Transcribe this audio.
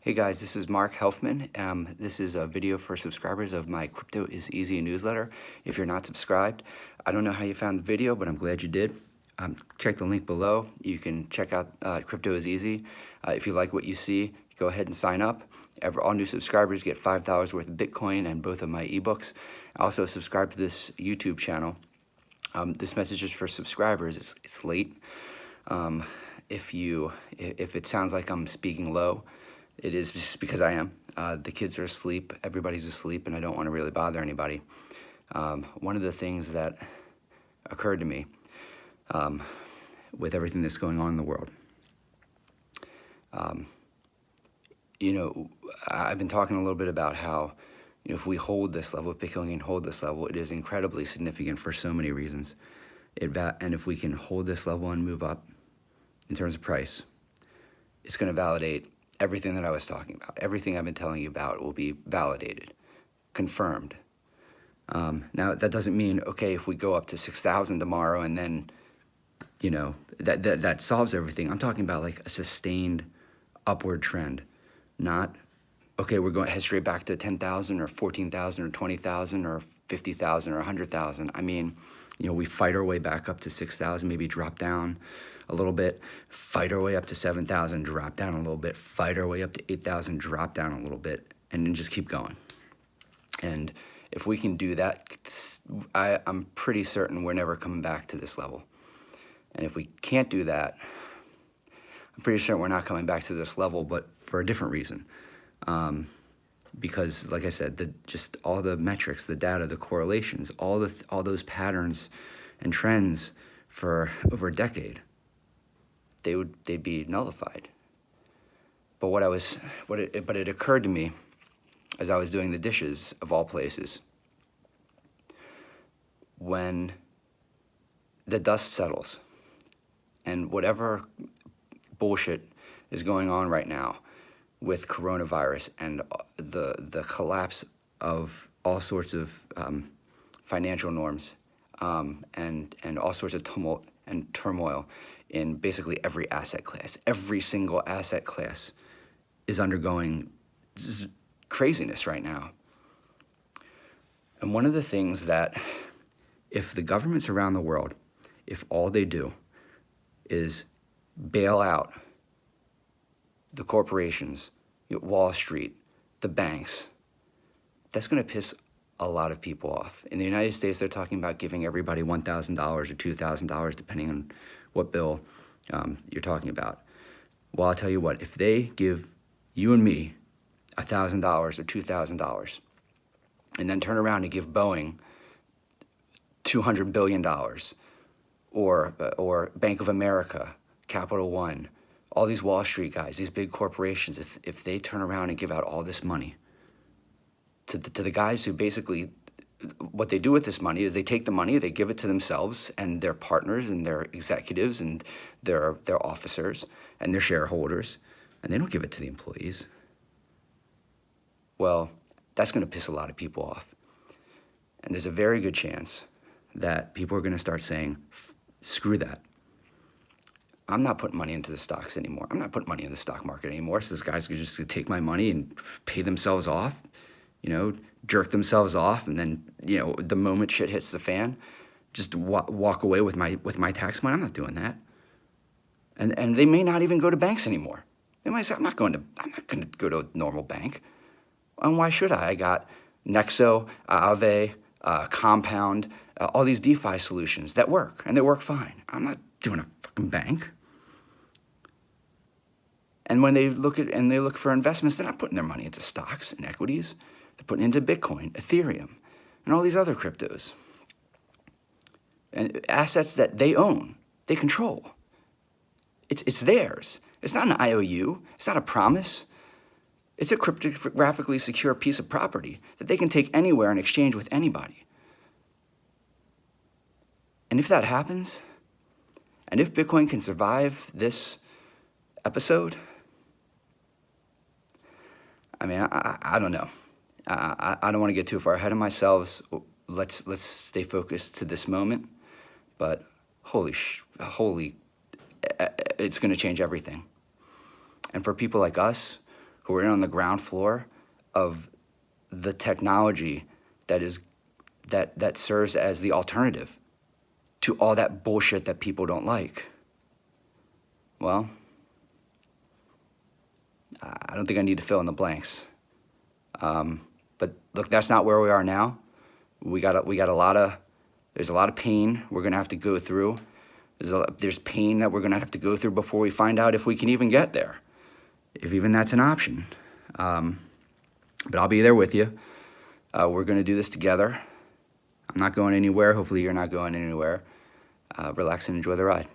Hey guys, this is Mark Helfman. This is a video for subscribers of my Crypto is Easy newsletter. If you're not subscribed, I don't know how you found the video, but I'm glad you did. Check the link below. You can check out Crypto is Easy. If you like what you see, go ahead and sign up. All new subscribers get $5 worth of Bitcoin and both of my ebooks. Also, subscribe to this YouTube channel. This message is for subscribers. It's late. If it sounds like I'm speaking low, it is just because I am. The kids are asleep, everybody's asleep, and I don't want to really bother anybody. One of the things that occurred to me with everything that's going on in the world, I've been talking a little bit about how, if we hold this level, if Bitcoin can hold this level, it is incredibly significant for so many reasons. And if we can hold this level and move up in terms of price, it's going to validate everything that I was talking about. Everything I've been telling you about will be validated, confirmed. Now, that doesn't mean, okay, if we go up to 6,000 tomorrow and then, that solves everything. I'm talking about like a sustained upward trend, not, okay, we're going to head straight back to 10,000 or 14,000 or 20,000 or 50,000 or 100,000. I mean, we fight our way back up to 6,000, maybe drop down a little bit, fight our way up to 7,000, drop down a little bit, fight our way up to 8,000, drop down a little bit, and then just keep going. And if we can do that, I'm pretty certain we're never coming back to this level. And if we can't do that, I'm pretty certain we're not coming back to this level, but for a different reason. Because, like I said, just all the metrics, the data, the correlations, all those patterns and trends for over a decade, they'd be nullified. But it occurred to me as I was doing the dishes, of all places, when the dust settles and whatever bullshit is going on right now with coronavirus and the collapse of all sorts of financial norms and all sorts of tumult and turmoil in basically every asset class. Every single asset class is undergoing craziness right now. And one of the things that, if the governments around the world, if all they do is bail out the corporations, Wall Street, the banks, that's going to piss a lot of people off. In the United States, they're talking about giving everybody $1,000 or $2,000, depending on what bill you're talking about. Well, I'll tell you what, if they give you and me $1,000 or $2,000 and then turn around and give Boeing $200 billion or Bank of America, Capital One, all these Wall Street guys, these big corporations, if they turn around and give out all this money to the guys who basically, what they do with this money is they take the money, they give it to themselves and their partners and their executives and their officers and their shareholders, and they don't give it to the employees. Well, that's going to piss a lot of people off. And there's a very good chance that people are going to start saying, screw that. I'm not putting money into the stocks anymore. I'm not putting money in the stock market anymore. So these guys can just take my money and pay themselves off, jerk themselves off, and then, the moment shit hits the fan, just walk away with my tax money. I'm not doing that. And they may not even go to banks anymore. They might say, I'm not going to go to a normal bank. And why should I? I got Nexo, Aave, Compound, all these DeFi solutions that work, and they work fine. I'm not doing a fucking bank. And when they look for investments, they're not putting their money into stocks and equities. They're putting into Bitcoin, Ethereum, and all these other cryptos. And assets that they own, they control. It's theirs. It's not an IOU. It's not a promise. It's a cryptographically secure piece of property that they can take anywhere and exchange with anybody. And if that happens, and if Bitcoin can survive this episode, I mean, I don't know. I don't want to get too far ahead of myself. Let's stay focused to this moment. But holy, it's going to change everything. And for people like us who are in on the ground floor of the technology that serves as the alternative to all that bullshit that people don't like. Well, I don't think I need to fill in the blanks. But look, that's not where we are now. There's a lot of pain we're gonna have to go through. There's pain that we're gonna have to go through before we find out if we can even get there, if even that's an option. But I'll be there with you. We're gonna do this together. I'm not going anywhere. Hopefully you're not going anywhere. Relax and enjoy the ride.